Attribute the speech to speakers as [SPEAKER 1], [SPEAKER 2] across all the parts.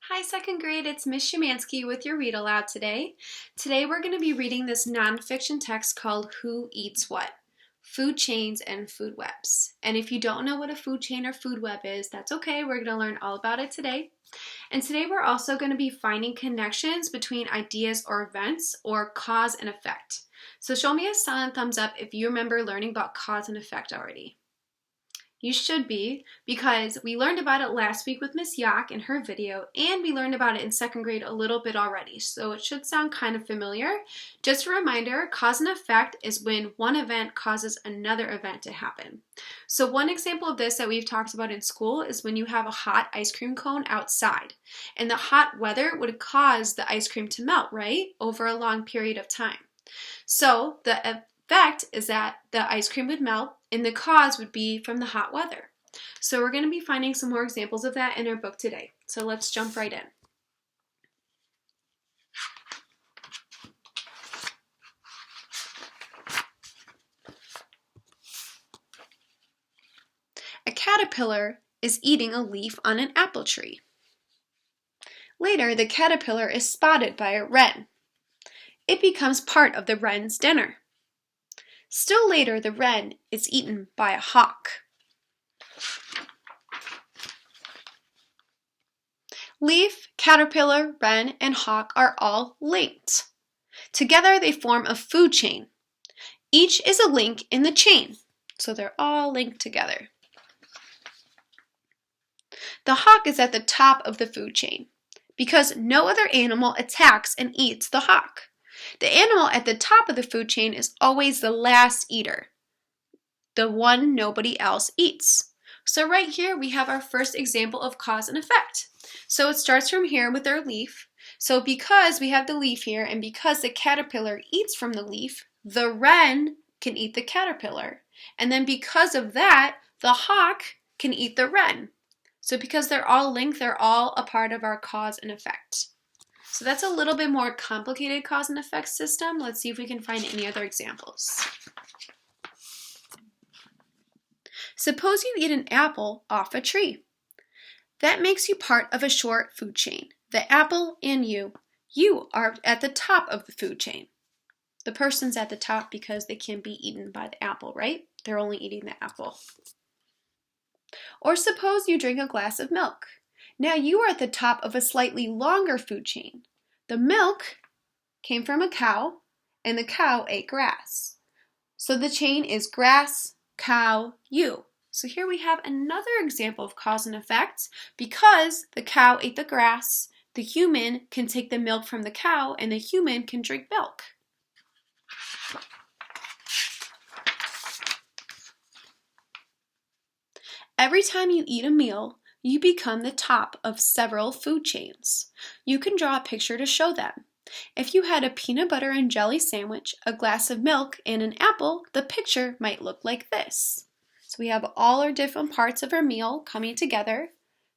[SPEAKER 1] Hi, second grade. It's Miss Szymanski with your Read Aloud today. Today we're going to be reading this nonfiction text called Who Eats What? Food Chains and Food Webs. And if you don't know what a food chain or food web is, that's okay. We're going to learn all about it today. And today we're also going to be finding connections between ideas or events or cause and effect. So show me a silent thumbs up if you remember learning about cause and effect already. You should be, because we learned about it last week with Miss Yak in her video, and we learned about it in second grade a little bit already, so it should sound kind of familiar. Just a reminder, cause and effect is when one event causes another event to happen. So one example of this that we've talked about in school is when you have a hot ice cream cone outside, and the hot weather would cause the ice cream to melt, right, over a long period of time. So the effect is that the ice cream would melt, and the cause would be from the hot weather. So we're going to be finding some more examples of that in our book today. So let's jump right in. A caterpillar is eating a leaf on an apple tree. Later, the caterpillar is spotted by a wren. It becomes part of the wren's dinner. Still later, the wren is eaten by a hawk. Leaf, caterpillar, wren, and hawk are all linked. Together they form a food chain. Each is a link in the chain, so they're all linked together. The hawk is at the top of the food chain because no other animal attacks and eats the hawk. The animal at the top of the food chain is always the last eater, the one nobody else eats. So right here we have our first example of cause and effect. So it starts from here with our leaf. So because we have the leaf here and because the caterpillar eats from the leaf, the wren can eat the caterpillar. And then because of that, the hawk can eat the wren. So because they're all linked, they're all a part of our cause and effect. So that's a little bit more complicated cause and effect system. Let's see if we can find any other examples. Suppose you eat an apple off a tree. That makes you part of a short food chain. The apple and you. You are at the top of the food chain. The person's at the top because they can't be eaten by the apple, right? They're only eating the apple. Or suppose you drink a glass of milk. Now you are at the top of a slightly longer food chain. The milk came from a cow, and the cow ate grass. So the chain is grass, cow, you. So here we have another example of cause and effect. Because the cow ate the grass, the human can take the milk from the cow, and the human can drink milk. Every time you eat a meal, you become the top of several food chains. You can draw a picture to show them. If you had a peanut butter and jelly sandwich, a glass of milk, and an apple, the picture might look like this. So we have all our different parts of our meal coming together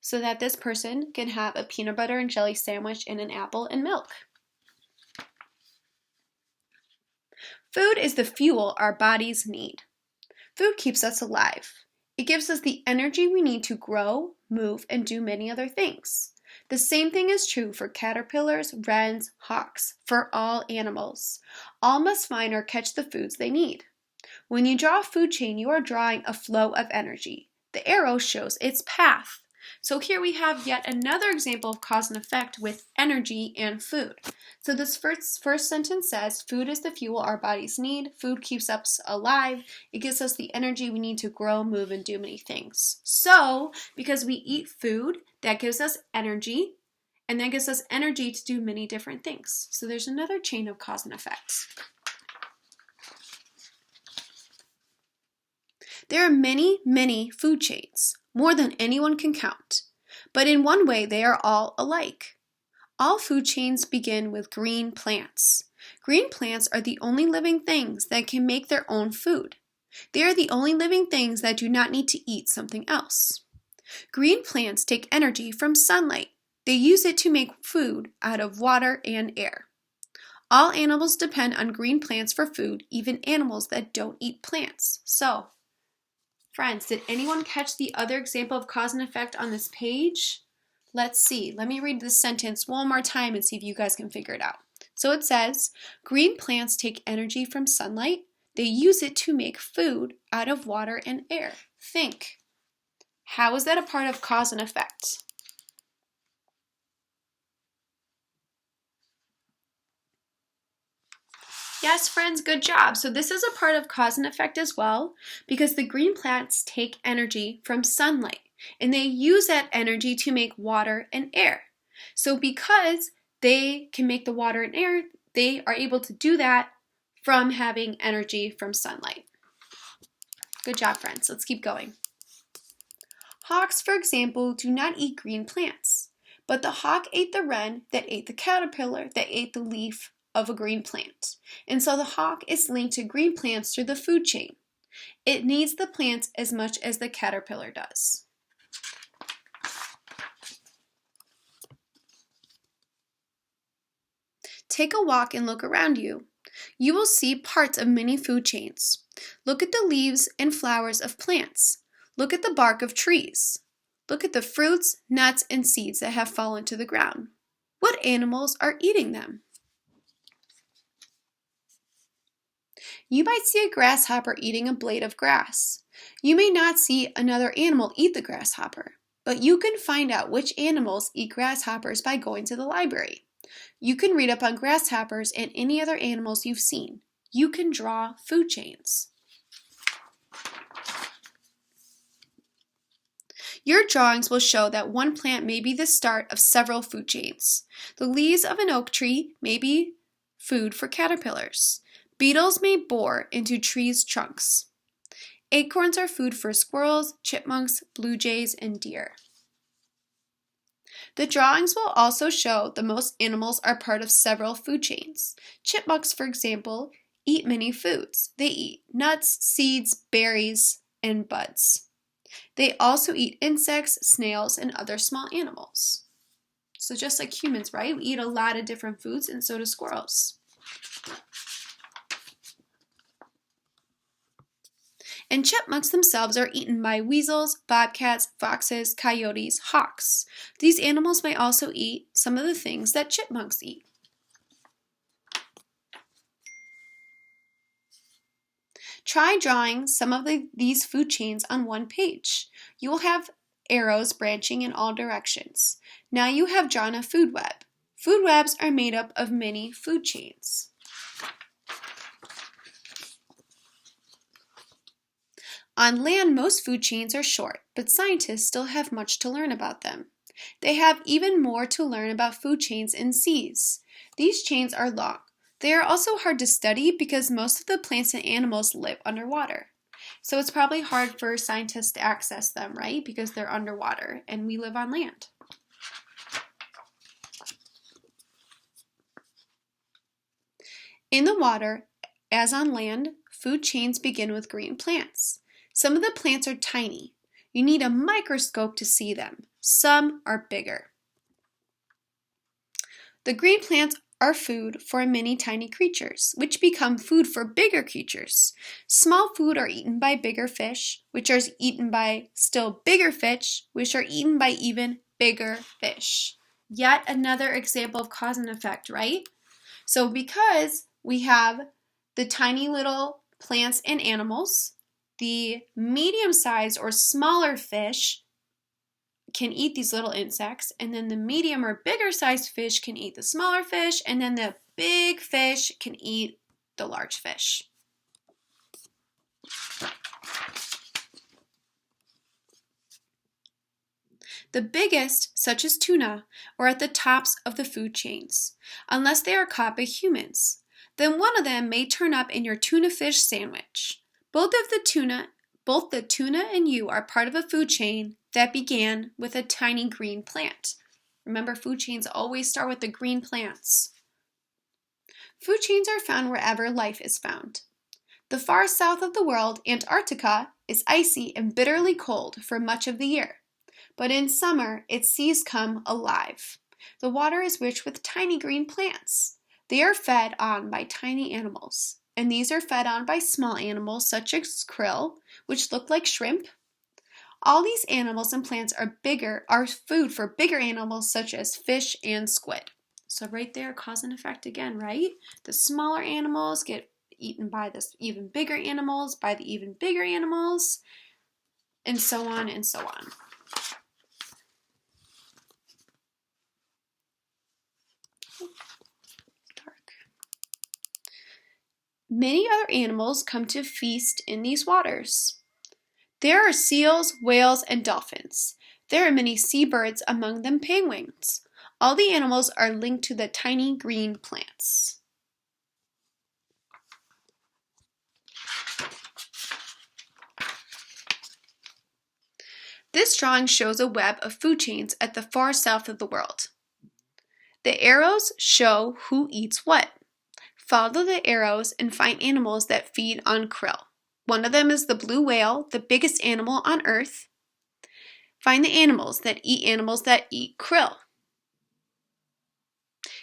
[SPEAKER 1] so that this person can have a peanut butter and jelly sandwich and an apple and milk. Food is the fuel our bodies need. Food keeps us alive. It gives us the energy we need to grow, move, and do many other things. The same thing is true for caterpillars, wrens, hawks, for all animals. All must find or catch the foods they need. When you draw a food chain, you are drawing a flow of energy. The arrow shows its path. So here we have yet another example of cause and effect with energy and food. So this first sentence says, food is the fuel our bodies need. Food keeps us alive. It gives us the energy we need to grow, move, and do many things. So because we eat food, that gives us energy, and that gives us energy to do many different things. So there's another chain of cause and effect. There are many, many food chains, more than anyone can count. But in one way, they are all alike. All food chains begin with green plants. Green plants are the only living things that can make their own food. They are the only living things that do not need to eat something else. Green plants take energy from sunlight. They use it to make food out of water and air. All animals depend on green plants for food, even animals that don't eat plants. So, friends, did anyone catch the other example of cause and effect on this page? Let's see. Let me read this sentence one more time and see if you guys can figure it out. So it says, green plants take energy from sunlight. They use it to make food out of water and air. Think. How is that a part of cause and effect? Yes, friends, good job. So this is a part of cause and effect as well, because the green plants take energy from sunlight, and they use that energy to make water and air. So because they can make the water and air, they are able to do that from having energy from sunlight. Good job, friends. Let's keep going. Hawks, for example, do not eat green plants, but the hawk ate the wren that ate the caterpillar that ate the leaf of a green plant. And so the hawk is linked to green plants through the food chain. It needs the plants as much as the caterpillar does. Take a walk and look around you. You will see parts of many food chains. Look at the leaves and flowers of plants. Look at the bark of trees. Look at the fruits, nuts, and seeds that have fallen to the ground. What animals are eating them? You might see a grasshopper eating a blade of grass. You may not see another animal eat the grasshopper, but you can find out which animals eat grasshoppers by going to the library. You can read up on grasshoppers and any other animals you've seen. You can draw food chains. Your drawings will show that one plant may be the start of several food chains. The leaves of an oak tree may be food for caterpillars. Beetles may bore into trees' trunks. Acorns are food for squirrels, chipmunks, blue jays, and deer. The drawings will also show that most animals are part of several food chains. Chipmunks, for example, eat many foods. They eat nuts, seeds, berries, and buds. They also eat insects, snails, and other small animals. So just like humans, right? We eat a lot of different foods, and so do squirrels. And chipmunks themselves are eaten by weasels, bobcats, foxes, coyotes, hawks. These animals may also eat some of the things that chipmunks eat. Try drawing some of these food chains on one page. You will have arrows branching in all directions. Now you have drawn a food web. Food webs are made up of many food chains. On land, most food chains are short, but scientists still have much to learn about them. They have even more to learn about food chains in seas. These chains are long. They are also hard to study because most of the plants and animals live underwater. So it's probably hard for scientists to access them, right? Because they're underwater and we live on land. In the water, as on land, food chains begin with green plants. Some of the plants are tiny. You need a microscope to see them. Some are bigger. The green plants are food for many tiny creatures, which become food for bigger creatures. Small food are eaten by bigger fish, which are eaten by still bigger fish, which are eaten by even bigger fish. Yet another example of cause and effect, right? So because we have the tiny little plants and animals, the medium-sized or smaller fish can eat these little insects, and then the medium or bigger sized fish can eat the smaller fish, and then the big fish can eat the large fish. The biggest, such as tuna, are at the tops of the food chains, unless they are caught by humans. Then one of them may turn up in your tuna fish sandwich. Both the tuna and you are part of a food chain that began with a tiny green plant. Remember, food chains always start with the green plants. Food chains are found wherever life is found. The far south of the world, Antarctica, is icy and bitterly cold for much of the year. But in summer, its seas come alive. The water is rich with tiny green plants. They are fed on by tiny animals, and these are fed on by small animals such as krill, which look like shrimp. All these animals and plants are food for bigger animals such as fish and squid. So right there, cause and effect again, right? The smaller animals get eaten by the even bigger animals, by the even bigger animals, and so on and so on. Dark. Many other animals come to feast in these waters. There are seals, whales, and dolphins. There are many seabirds, among them penguins. All the animals are linked to the tiny green plants. This drawing shows a web of food chains at the far south of the world. The arrows show who eats what. Follow the arrows and find animals that feed on krill. One of them is the blue whale, the biggest animal on Earth. Find the animals that eat krill.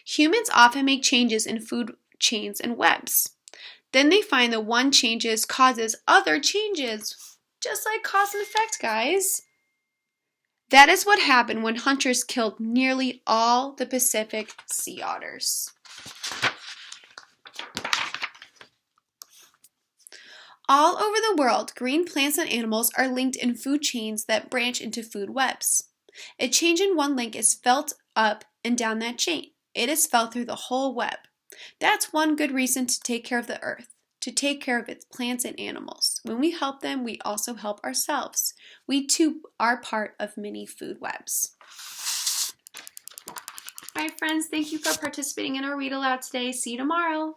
[SPEAKER 1] Humans often make changes in food chains and webs. Then they find that one changes causes other changes. Just like cause and effect, guys. That is what happened when hunters killed nearly all the Pacific sea otters. All over the world, green plants and animals are linked in food chains that branch into food webs. A change in one link is felt up and down that chain. It is felt through the whole web. That's one good reason to take care of the earth, to take care of its plants and animals. When we help them, we also help ourselves. We too are part of many food webs. All right, friends, thank you for participating in our read aloud today. See you tomorrow.